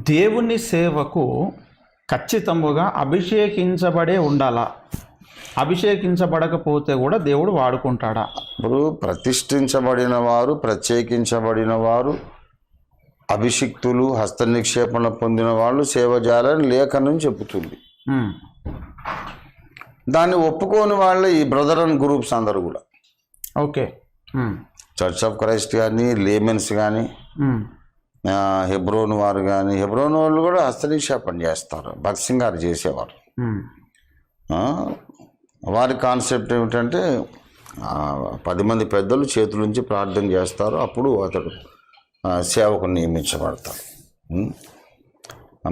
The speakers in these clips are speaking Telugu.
దేవుని సేవకు ఖచ్చితముగా అభిషేకించబడే ఉండాలా? అభిషేకించబడకపోతే కూడా దేవుడు వాడుకుంటాడా? ఇప్పుడు ప్రతిష్ఠించబడిన వారు, ప్రత్యేకించబడిన వారు, అభిషిక్తులు, హస్త నిక్షేపణ పొందిన వాళ్ళు సేవ చేయాలని లేఖనం చెబుతుంది. దాన్ని ఒప్పుకోని వాళ్ళే ఈ బ్రదర్ అండ్ గ్రూప్స్ అందరూ కూడా. ఓకే. చర్చ్ ఆఫ్ క్రైస్ట్ కానీ, లేమెన్స్ కానీ, హెబ్రోన్ వారు కానీ, హెబ్రోన్ వాళ్ళు కూడా హస్తనిక్షేపణ చేస్తారు. భగత్ సింగ్ గారు చేసేవారు. వారి కాన్సెప్ట్ ఏమిటంటే 10 మంది పెద్దలు చేతుల నుంచి ప్రార్థన చేస్తారు, అప్పుడు అతడు సేవకు నియమించబడతాడు.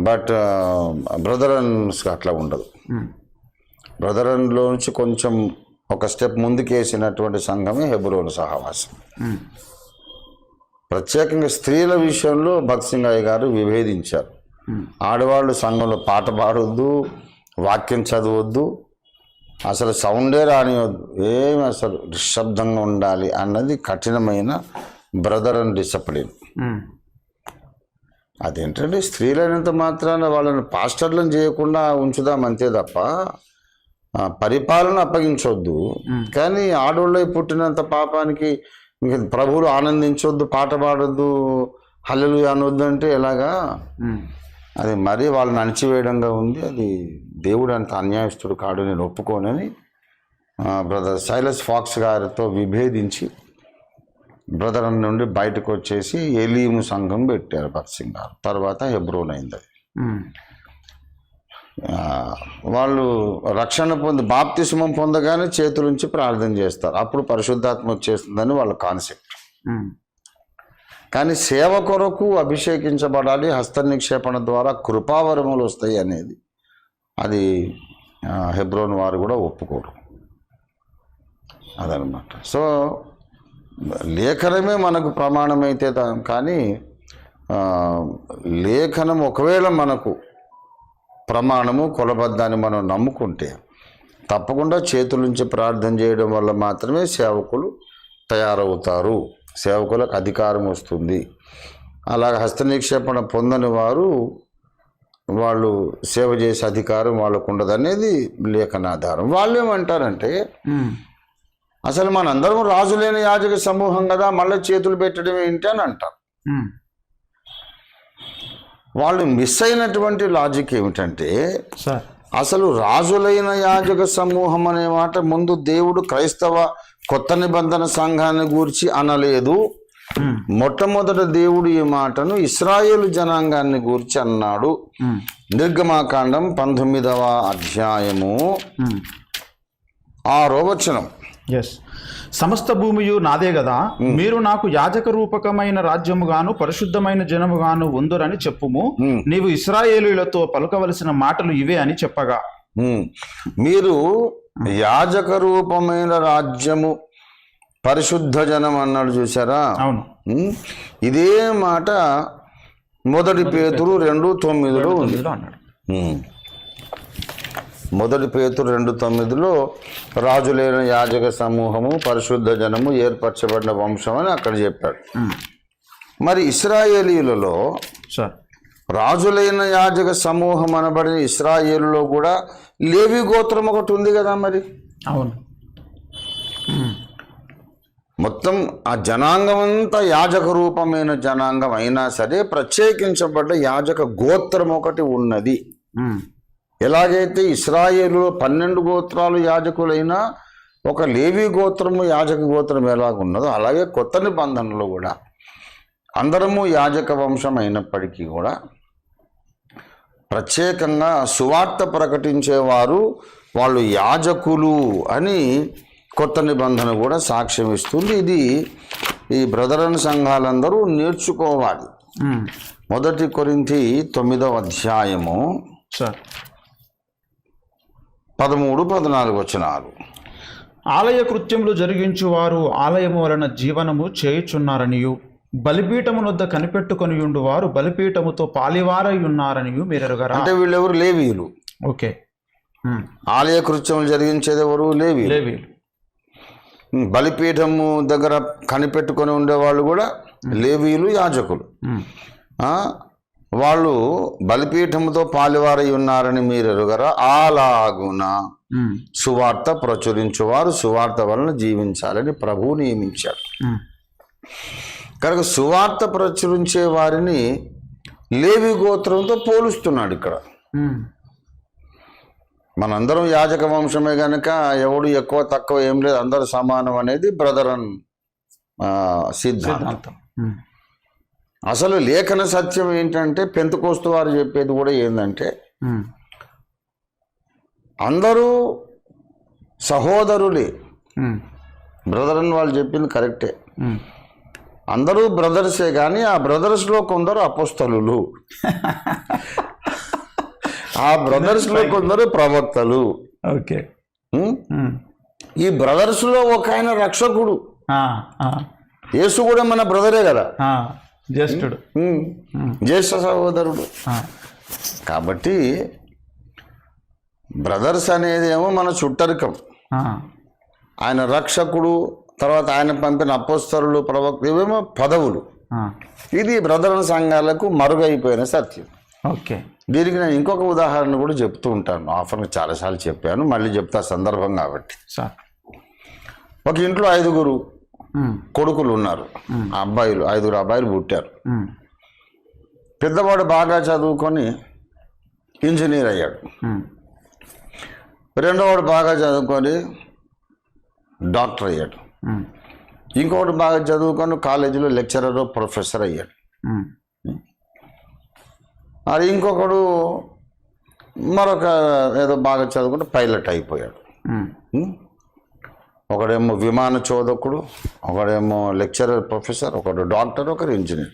బట్ బ్రదరన్స్కి అట్లా ఉండదు. బ్రదరన్లో నుంచి కొంచెం ఒక స్టెప్ ముందుకేసినటువంటి సంఘమే హెబ్రోన్ సహవాసం. ప్రత్యేకంగా స్త్రీల విషయంలో భగత్ సింగ్ అయ్య గారు విభేదించారు. ఆడవాళ్ళు సంఘంలో పాట పాడొద్దు, వాక్యం చదవద్దు, అసలు సౌండే రానివద్దు, ఏమి అసలు నిశ్శబ్దంగా ఉండాలి అన్నది కఠినమైన బ్రదర్ అండ్ డిసిప్లిన్. అదేంటంటే స్త్రీలైనంత మాత్రాన వాళ్ళని పాస్టర్లను చేయకుండా ఉంచుదాం అంతే తప్ప పరిపాలన అప్పగించొద్దు. కానీ ఆడవాళ్ళై పుట్టినంత పాపానికి ఇంక ప్రభువులు ఆనందించొద్దు, పాట పాడొద్దు, హల్లెలూయా అనొద్దు అంటే ఎలాగా? అది మరీ వాళ్ళని అణిచివేయడంగా ఉంది. అది దేవుడు అంత అన్యాయస్తుడు కాడు, నేను ఒప్పుకోనని బ్రదర్ సైలస్ ఫాక్స్ గారితో విభేదించి బ్రదర్ నుండి బయటకు వచ్చేసి ఎలీము సంఘం పెట్టారు భగత్ సింగ్ గారు. తర్వాత హెబ్రోన్ అయింది. అది వాళ్ళు రక్షణ పొంది బాప్తిస్మం పొందగానే చేతులుంచి ప్రార్థన చేస్తారు, అప్పుడు పరిశుద్ధాత్మ వచ్చేస్తుందని వాళ్ళ కాన్సెప్ట్. కానీ సేవ కొరకు అభిషేకించబడాలి, హస్త నిక్షేపణ ద్వారా కృపావరములు వస్తాయి అనేది అది హెబ్రోన్ వారు కూడా ఒప్పుకోరు. అదనమాట. సో లేఖనమే మనకు ప్రమాణమైతే కానీ లేఖనం ఒకవేళ మనకు ప్రమాణము కొలబద్దాన్ని మనం నమ్ముకుంటే తప్పకుండా చేతుల నుంచి ప్రార్థన చేయడం వల్ల మాత్రమే సేవకులు తయారవుతారు, సేవకులకు అధికారం వస్తుంది. అలాగ హస్త నిక్షేపణ పొందని వారు వాళ్ళు సేవ చేసే అధికారం వాళ్ళకు ఉండదు అనేది లేఖనాధారం. వాళ్ళు ఏమంటారంటే అసలు మనందరం రాజులైన యాజక సమూహం కదా, మళ్ళీ చేతులు పెట్టడం ఏంటి అని అంటారు. వాళ్ళు మిస్ అయినటువంటి లాజిక్ ఏమిటంటే అసలు రాజులైన యాజక సమూహం అనే మాట ముందు దేవుడు క్రైస్తవ కొత్త నిబంధన సంఘాన్ని గూర్చి అనలేదు. మొట్టమొదట దేవుడు ఈ మాటను ఇశ్రాయేలు జనాంగాన్ని గూర్చి అన్నాడు. నిర్గమాకాండం 19వ అధ్యాయము 6వ వచనం. సమస్త భూమియు నాదే గదా, మీరు నాకు యాజక రూపకమైన రాజ్యముగాను పరిశుద్ధమైన జనముగాను ఉందురని చెప్పుము. నీవు ఇశ్రాయేలీయులతో పలుకవలసిన మాటలు ఇవే అని చెప్పగా, మీరు యాజక రూపమైన రాజ్యము పరిశుద్ధ జనం అన్నాడు. చూసారా? అవును. ఇదే మాట మొదటి పేతురు 2:9 ఉంది. మొదటి పేతురు 2:9 రాజులైన యాజక సమూహము పరిశుద్ధ జనము ఏర్పరచబడిన వంశం అని అక్కడ చెప్పాడు. మరి ఇశ్రాయేలీయులలో రాజులైన యాజక సమూహం అనబడిన ఇశ్రాయేలులో కూడా లేవి గోత్రం ఒకటి ఉంది కదా. మరి అవును, మొత్తం ఆ జనాంగం అంతా యాజక రూపమైన జనాంగం అయినా సరే ప్రత్యేకించబడ్డ యాజక గోత్రం ఒకటి ఉన్నది. ఎలాగైతే ఇశ్రాయేలులో 12 గోత్రాలు యాజకులైనా ఒక లేవి గోత్రము యాజక గోత్రం ఎలాగున్నదో అలాగే కొత్త నిబంధనలో కూడా అందరము యాజక వంశం అయినప్పటికీ కూడా ప్రత్యేకంగా సువార్త ప్రకటించేవారు వాళ్ళు యాజకులు అని కొత్త నిబంధన కూడా సాక్ష్యం ఇస్తుంది. ఇది ఈ బ్రదరన్ సంఘాలందరూ నేర్చుకోవాలి. 1 కొరింథీ 9వ అధ్యాయము 13-14 వచనాలు. ఆలయ కృత్యములు జరిగించువారు ఆలయము వలన జీవనము చేయుచున్నారనియు, బలిపీఠమునొద్ద కనిపెట్టుకొని ఉండువారు బలిపీఠముతో పాలివారై ఉన్నారనియు మీరెరుగరా. అంటే వీళ్ళెవరు? లేవీయులు. ఓకే. ఆలయ కృత్యములు జరిగించేది ఎవరు? లేవీయులు. బలిపీఠము దగ్గర కనిపెట్టుకొని ఉండేవాళ్ళు కూడా లేవీయులు, యాజకులు. వాళ్ళు బలిపీఠముతో పాలువారై ఉన్నారని మీరు ఎరుగరా, అలాగున సువార్త ప్రచురించువారు సువార్త వలన జీవించాలని ప్రభువు నియమించాడు. కనుక సువార్త ప్రచురించే వారిని లేవి గోత్రంతో పోలుస్తున్నాడు ఇక్కడ. మనందరం యాజక వంశమే కనుక ఎవడు ఎక్కువ తక్కువ ఏం లేదు, అందరూ సమానం అనేది బ్రదరన్ సిద్ధాంతం. అసలు లేఖన సత్యం ఏంటంటే పెంతెకోస్తు వారు చెప్పేది కూడా ఏంటంటే అందరూ సహోదరులే. బ్రదరన్ వాళ్ళు చెప్పింది కరెక్టే, అందరూ బ్రదర్సే, కానీ ఆ బ్రదర్స్లో కొందరు అపోస్తలులు, ఆ బ్రదర్స్లో కొందరు ప్రవక్తలు. ఓకే, ఈ బ్రదర్స్లో ఒక ఆయన రక్షకుడు, యేసు కూడా మన బ్రదరే కదా, జ్యేష్ఠుడు, జ్యేష్ఠ సహోదరుడు. కాబట్టి బ్రదర్స్ అనేది ఏమో మన చుట్టరికం, ఆయన రక్షకుడు, తర్వాత ఆయన పంపిన అపోస్తలులు, ప్రవక్త, ఇవేమో పదవులు. ఇది బ్రదర్ సంఘాలకు మరుగైపోయిన సత్యం. ఓకే, దీనికి నేను ఇంకొక ఉదాహరణ కూడా చెప్తూ ఉంటాను. ఆఫర్ని చాలాసార్లు చెప్పాను, మళ్ళీ చెప్తా సందర్భం కాబట్టి. ఒక ఇంట్లో 5 కొడుకులు ఉన్నారు, అబ్బాయిలు, 5 అబ్బాయిలు పుట్టారు. పెద్దవాడు బాగా చదువుకొని ఇంజనీర్ అయ్యాడు, రెండోవాడు బాగా చదువుకొని డాక్టర్ అయ్యాడు, ఇంకొకటి బాగా చదువుకొని కాలేజీలో లెక్చరర్ ప్రొఫెసర్ అయ్యాడు, అది ఇంకొకడు మరొక ఏదో బాగా చదువుకుంటే పైలట్ అయిపోయాడు. ఒకడేమో విమాన చోదకుడు, ఒకడేమో లెక్చరర్ ప్రొఫెసర్, ఒకడు డాక్టర్, ఒకరు ఇంజనీర్.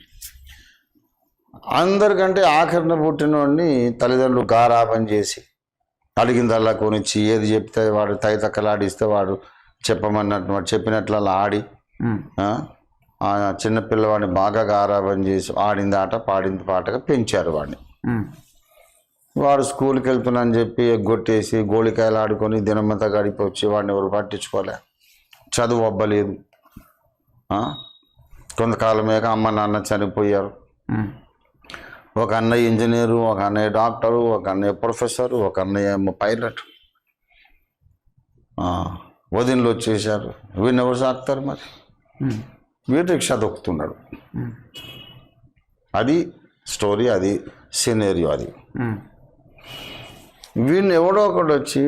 అందరికంటే ఆఖరిన పుట్టినోడిని తల్లిదండ్రులు గారాబం చేసి అడిగిందల్లా కొనిచ్చి, ఏది చెప్తే వాడు తైతక్కలాడిస్తే వాడు చెప్పమన్నట్టు వాడు చెప్పినట్లు అలా ఆడి ఆ చిన్న పిల్లవాడిని బాగా గారాబం చేసి ఆడింది ఆట పాడింది పాటగా పెంచారు వాడిని. వాడు స్కూల్కి వెళ్తున్నా అని చెప్పి ఎగ్గొట్టేసి గోళికాయలు ఆడుకొని దినమంతా గడిపొచ్చి వాడిని ఎవరు పట్టించుకోలే, చదువు అవ్వలేదు. కొంతకాలమేక అమ్మ నాన్న చనిపోయారు. ఒక అన్నయ్య ఇంజనీరు, ఒక అన్నయ్య డాక్టరు, ఒక అన్నయ్య ప్రొఫెసరు, ఒక అన్నయ్య ఏమో పైలట్. వదినలు వచ్చేసారు, వీడిని ఎవరు సాకుతారు మరి? వీడు రిక్షా దొక్కుతున్నాడు. అది స్టోరీ, అది సినేరియో. అది వీడిని ఎవడో ఒకడు వచ్చి,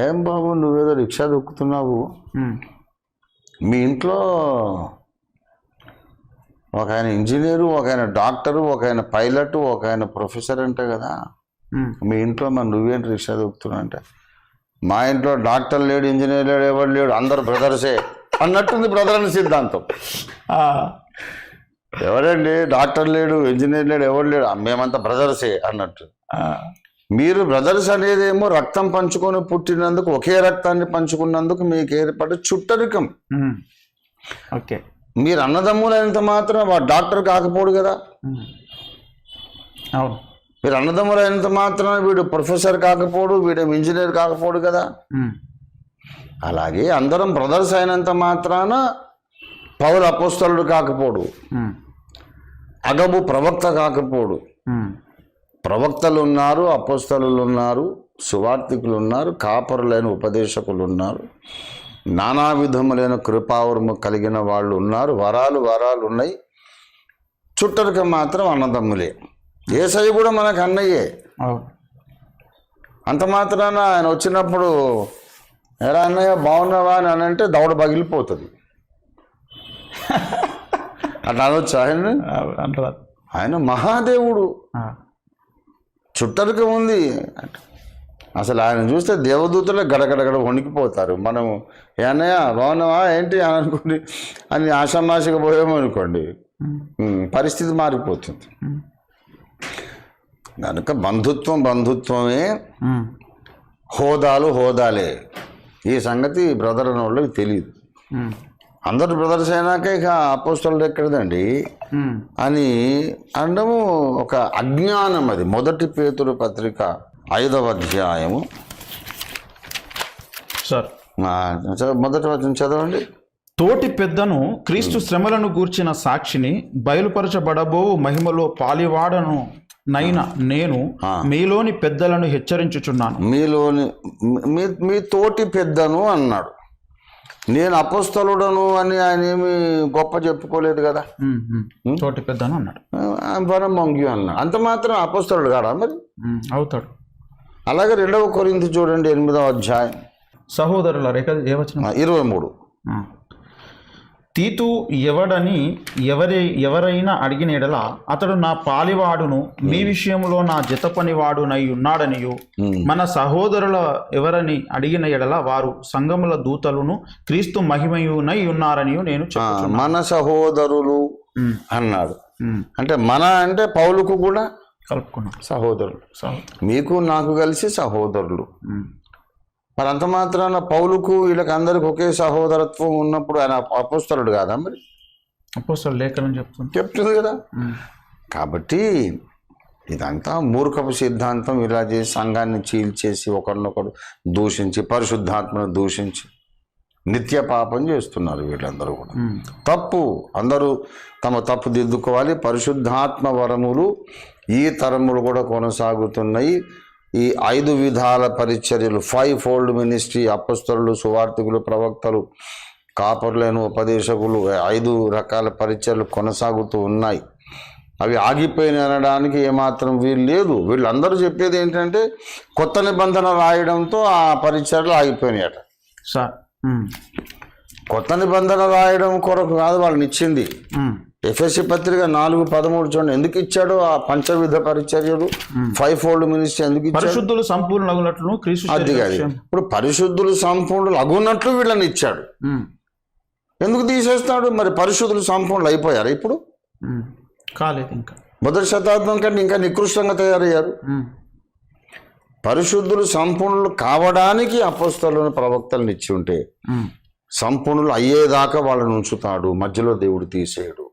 ఏం బాబు నువ్వేదో రిక్షా దొక్కుతున్నావు, మీ ఇంట్లో ఒక ఆయన ఇంజనీరు, ఒక ఆయన డాక్టరు, ఒక ఆయన పైలట్, ఒక ఆయన ప్రొఫెసర్ అంటే కదా, మీ ఇంట్లో మరి నువ్వేంటి రిక్షా దొక్కుతున్నావు అంటే, మా ఇంట్లో డాక్టర్ లేడు, ఇంజనీర్ లేడు, ఎవరు లేడు, అందరు బ్రదర్సే అన్నట్టుంది బ్రదర్ అని సిద్ధాంతం. ఎవరండి డాక్టర్ లేడు, ఇంజనీర్ లేడు, ఎవరు లేడు, మేమంతా బ్రదర్సే అన్నట్టు. మీరు బ్రదర్స్ అనేదేమో రక్తం పంచుకొని పుట్టినందుకు, ఒకే రక్తాన్ని పంచుకున్నందుకు మీకు ఏర్పడే చుట్టరికం. ఓకే, మీరు అన్నదమ్ములైనంత మాత్రం వాడు డాక్టర్ కాకపోడు కదా, అవును. మీరు అన్నదమ్ములైనంత మాత్రం వీడు ప్రొఫెసర్ కాకపోడు, వీడు ఇంజనీర్ కాకపోడు కదా. అలాగే అందరం బ్రదర్స్ అయినంత మాత్రాన పౌలు అపోస్తలుడు కాకపోడు, అగబు ప్రవక్త కాకపోడు. ప్రవక్తలు ఉన్నారు, అపోస్తలులు ఉన్నారు, సువార్తికులు ఉన్నారు, కాపరులైన ఉపదేశకులు ఉన్నారు, నానా విధములైన కృపావరము కలిగిన వాళ్ళు ఉన్నారు, వరాలు ఉన్నాయి. చుట్టరిక మాత్రం అన్నదమ్ములే. యేసయ్య కూడా మనకు అన్నయ్యే. అంత మాత్రాన ఆయన వచ్చినప్పుడు ఎలా అన్నయ్య బాగున్నావా అని అంటే దవడ పగిలిపోతుంది. అట్లా అనొచ్చు ఆయన? ఆయన మహాదేవుడు, చుట్టరిక ఉంది. అసలు ఆయన చూస్తే దేవదూతలే గడగడగడ వణికిపోతారు. మనం ఏమన్నయ్య బాగున్నావా ఏంటి అని అనుకోండి అని ఆషామాషిగా పోయామనుకోండి, పరిస్థితి మారిపోతుంది. కనుక బంధుత్వమే, హోదాలే. ఈ సంగతి బ్రదర్ అన్న వాళ్ళకి తెలియదు. అందరు బ్రదర్స్ అయినాక ఇక అపోస్తలుడు ఎక్కడదండి అని అనడము ఒక అజ్ఞానం. అది 1 పేతురు పత్రిక 5వ అధ్యాయము. సార్ మొదటి వచనం చదవండి. తోటి పెద్దను క్రీస్తు శ్రమలను గూర్చిన సాక్షిని బయలుపరచబడబో మహిమలో పాలివాడను నైనా నేను మీలోని పెద్దలను హెచ్చరించుచున్నాను. మీలోని మీ తోటి పెద్దను అన్నాడు. నేను అపోస్తలుడను అని ఆయన ఏమి గొప్ప చెప్పుకోలేదు కదా. తోటి పెద్దను అన్నాడు. వరం మంగ్యు అన్నాడు. అంత మాత్రం అపోస్తలుడు కాడా మరి? అవుతాడు. అలాగే 2వ కొరింథీ చూడండి 8వ అధ్యాయం సహోదరుల 23. తీతు ఎవడని ఎవరైనా అడిగిన ఎడల అతడు నా పాలివాడును మీ విషయంలో నా జత పనివాడునై ఉన్నాడనియు, మన సహోదరుల ఎవరని అడిగిన ఎడల వారు సంఘముల దూతలను క్రీస్తు మహిమయునై ఉన్నారనియు నేను చెప్తున్నాను. మన సహోదరులు అన్నాడు. అంటే మన అంటే పౌలుకు కూడా కలుపుకున్నాడు. సహోదరులు, మీకు నాకు కలిసి సహోదరులు. మరి అంత మాత్రాన పౌలుకు వీళ్ళకి అందరికి ఒకే సహోదరత్వం ఉన్నప్పుడు ఆయన అపోస్తలుడు కాదా? మరి అపోస్తలుడు లేఖనం చెప్తుంది కదా. కాబట్టి ఇదంతా మూర్ఖపు సిద్ధాంతం. ఇలా చేసి సంఘాన్ని చీల్చేసి ఒకరినొకరు దూషించి పరిశుద్ధాత్మను దూషించి నిత్య పాపం చేస్తున్నారు వీళ్ళందరూ కూడా. తప్పు. అందరూ తమ తప్పు దిద్దుకోవాలి. పరిశుద్ధాత్మ వరములు ఈ తరములు కూడా కొనసాగుతున్నాయి. ఈ 5 విధాల పరిచర్యలు, 5 ఫోల్డ్ మినిస్ట్రీ, అపొస్తలులు, సువార్థికులు, ప్రవక్తలు, కాపరులైన ఉపదేశకులు, 5 రకాల పరిచర్యలు కొనసాగుతూ ఉన్నాయి. అవి ఆగిపోయినాయి అనడానికి ఏమాత్రం వీలు లేదు. వీళ్ళందరూ చెప్పేది ఏంటంటే కొత్త నిబంధన రాయడంతో ఆ పరిచర్యలు ఆగిపోయినాయట. కొత్త నిబంధన రాయడం కొరకు కాదు వాళ్ళని ఇచ్చింది. ఎఫెసీ పత్రిక 4:13 చూడండి. ఎందుకు ఇచ్చాడు ఆ పంచవిధ పరిచర్యలు, 5 ఫోల్డ్ మినిస్ట్రీ ఎందుకు ఇచ్చాడు? పరిశుద్ధులు సంపూర్ణులు. అది కాదు. ఇప్పుడు పరిశుద్ధులు సంపూర్ణులు అగున్నట్లు వీళ్ళని ఇచ్చాడు. ఎందుకు తీసేస్తాడు? మరి పరిశుద్ధులు సంపూర్ణులు అయిపోయారు ఇప్పుడు? కాలేదు. ఇంకా మొదటి శతాబ్దం కంటే ఇంకా నికృష్టంగా తయారయ్యారు. పరిశుద్ధులు సంపూర్ణులు కావడానికి అపోస్తలులను ప్రవక్తలను ఇచ్చి ఉంటే సంపూర్ణులు అయ్యేదాకా వాళ్ళని ఉంచుతాడు. మధ్యలో దేవుడు తీసేయడు.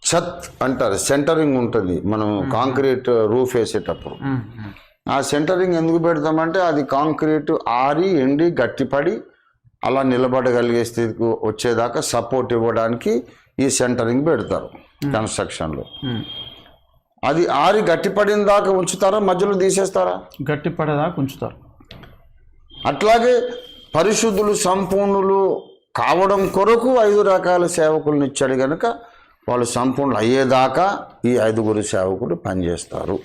ఛత్ అంటారు, సెంటరింగ్ ఉంటుంది. మనం కాంక్రీట్ రూఫ్ వేసేటప్పుడు ఆ సెంటరింగ్ ఎందుకు పెడతామంటే అది కాంక్రీట్ ఆరి ఎండి గట్టిపడి అలా నిలబడగలిగే స్థితికి వచ్చేదాకా సపోర్ట్ ఇవ్వడానికి ఈ సెంటరింగ్ పెడతారు కన్స్ట్రక్షన్లో. అది ఆరి గట్టిపడిన దాకా ఉంచుతారా, మధ్యలో తీసేస్తారా? గట్టిపడేదాకా ఉంచుతారు. అట్లాగే పరిశుద్ధులు సంపూర్ణులు కావడం కొరకు 5 రకాల సేవకులను ఇచ్చాడు కనుక వాళ్ళు సంపూర్ణులు అయ్యేదాకా ఈ 5 సేవకులు పనిచేస్తారు.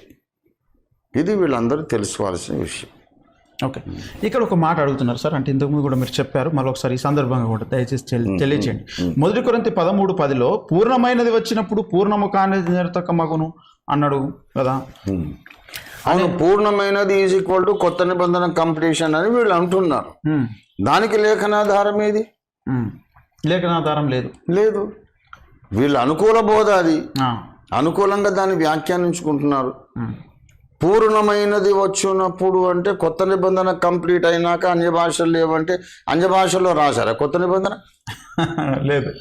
ఇది వీళ్ళందరూ తెలుసుకోవాల్సిన విషయం. ఓకే, ఇక్కడ ఒక మాట అడుగుతున్నారు సార్. అంటే ఇంతకుముందు కూడా మీరు చెప్పారు, మళ్ళీ ఒకసారి ఈ సందర్భంగా కూడా దయచేసి తెలియచేయండి. 1 కొరింథీ 13:10 పూర్ణమైనది వచ్చినప్పుడు పూర్ణము కానిది నిరర్థకమగును అన్నాడు కదా. అవును, పూర్ణమైనది ఈజ్ ఈక్వల్ టు కొత్త నిబంధన కంప్లీషన్ అని వీళ్ళు అంటున్నారు. దానికి లేఖనాధారం ఏది? లేఖనాధారం లేదు. వీళ్ళు అనుకూల బోధ, అది అనుకూలంగా దాన్ని వ్యాఖ్యానించుకుంటున్నారు. పూర్ణమైనది వచ్చినప్పుడు అంటే కొత్త నిబంధన కంప్లీట్ అయినాక అన్య భాషలు లేవంటే అన్య భాషల్లో రాశారా కొత్త నిబంధన? లేదు.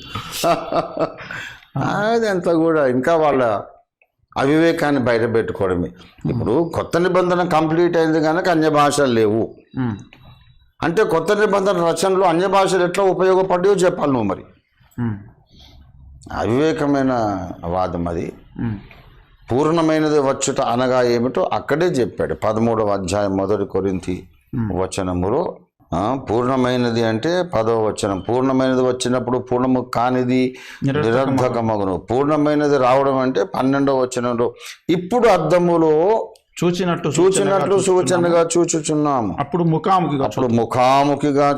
అదంతా కూడా ఇంకా వాళ్ళ అవివేకాన్ని బయట పెట్టుకోవడమే. ఇప్పుడు కొత్త నిబంధన కంప్లీట్ అయింది కనుక అన్య భాషలు లేవు అంటే కొత్త నిబంధన రచనలో అన్య భాషలు ఎట్లా ఉపయోగపడ్డాయో చెప్పాలి నువ్వు. మరి అవివేకమైన వాదం అది. పూర్ణమైనది వచ్చుట అనగా ఏమిటో అక్కడే చెప్పాడు 13వ అధ్యాయం 1 కొరింథీ వచనములో. పూర్ణమైనది అంటే 10వ వచనం. పూర్ణమైనది వచ్చినప్పుడు పూర్ణము కానిది నిరర్ధకమగును. పూర్ణమైనది రావడం అంటే 12వ వచనంలో ఇప్పుడు అద్దములో చూచినట్లు సూచనగా చూచుచున్నాము. అప్పుడు ముఖాముఖిగా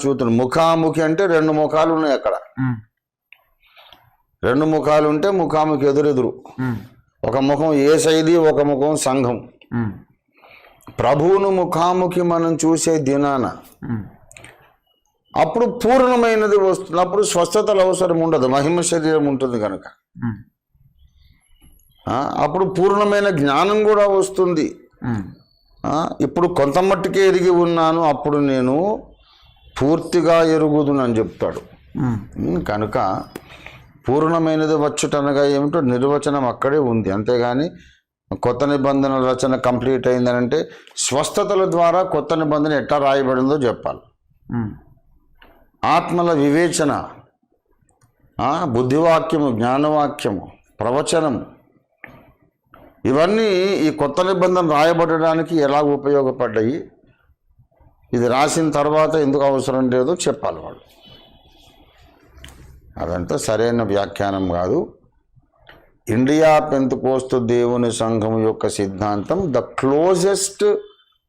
చూస్తున్నాం. ముఖాముఖి అంటే 2 ముఖాలు ఉన్నాయి అక్కడ. 2 ముఖాలు ఉంటే ముఖాముఖి ఎదురెదురు. ఒక ముఖం యేసయ్యది, ఒక ముఖం సంఘం. ప్రభువును ముఖాముఖి మనం చూసే దినాన అప్పుడు పూర్ణమైనది వస్తుంది. అప్పుడు స్వస్థతలు అవసరం ఉండదు, మహిమ శరీరం ఉంటుంది కనుక. అప్పుడు పూర్ణమైన జ్ఞానం కూడా వస్తుంది. ఇప్పుడు కొంత మట్టుకే ఎరిగి ఉన్నాను, అప్పుడు నేను పూర్తిగా ఎరుగుదునని చెప్తాడు. కనుక పూర్ణమైనది వచ్చుటనగా ఏమిటో నిర్వచనం అక్కడే ఉంది. అంతేగాని కొత్త నిబంధన రచన కంప్లీట్ అయిందనంటే స్వస్థతల ద్వారా కొత్త నిబంధన ఎట్లా రాయబడిందో చెప్పాలి. ఆత్మల వివేచన, బుద్ధివాక్యము, జ్ఞానవాక్యము, ప్రవచనము, ఇవన్నీ ఈ కొత్త నిబంధన రాయబడడానికి ఎలా ఉపయోగపడ్డాయి, ఇది రాసిన తర్వాత ఎందుకు అవసరం లేదో చెప్పాలి వాళ్ళు. అదంతా సరైన వ్యాఖ్యానం కాదు. ఇండియా పెంతెకోస్తు దేవుని సంఘం యొక్క సిద్ధాంతం the closest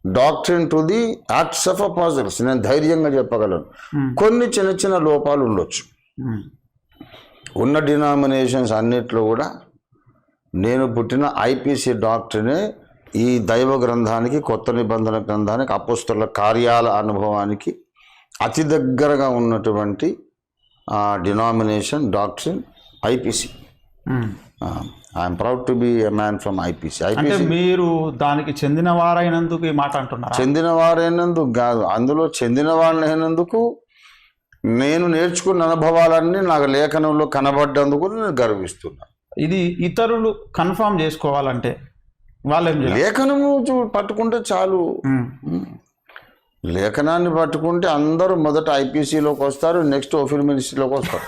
doctrine to the acts of apostles. నేను ధైర్యంగా చెప్పగలను. కొన్ని చిన్న చిన్న లోపాలు ఉండొచ్చు. ఉన్న డినామినేషన్స్ అన్నిట్లో కూడా నేను పుట్టిన ఐపీసీ డాక్టర్నే ఈ దైవ గ్రంథానికి, కొత్త నిబంధన గ్రంథానికి, అపోస్తలుల కార్యాల అనుభవానికి అతి దగ్గరగా ఉన్నటువంటి denomination doctrine IPC. I'm proud to be a man from IPC. అంటే మీరు దానికి చెందిన వారైనందుకు ఈ మాట అంటున్నారు? చెందిన వారైనందుకు కాదు, అందులో చెందిన వాడినైనందుకు, నేను నేర్చుకున్న అనుభవాలన్నీ నాకు లేఖనంలో కనబడ్డందుకు నేను గర్విస్తున్నాను. ఇది ఇతరులు కన్ఫర్మ్ చేసుకోవాలంటే వాళ్ళేం చేయాలి? లేఖనము పట్టుకుంటే చాలు. లేఖనాన్ని పట్టుకుంటే అందరూ మొదట ఐపీసీలోకి వస్తారు, నెక్స్ట్ ఓఫిల్ మినిస్ట్రీలోకి వస్తారు.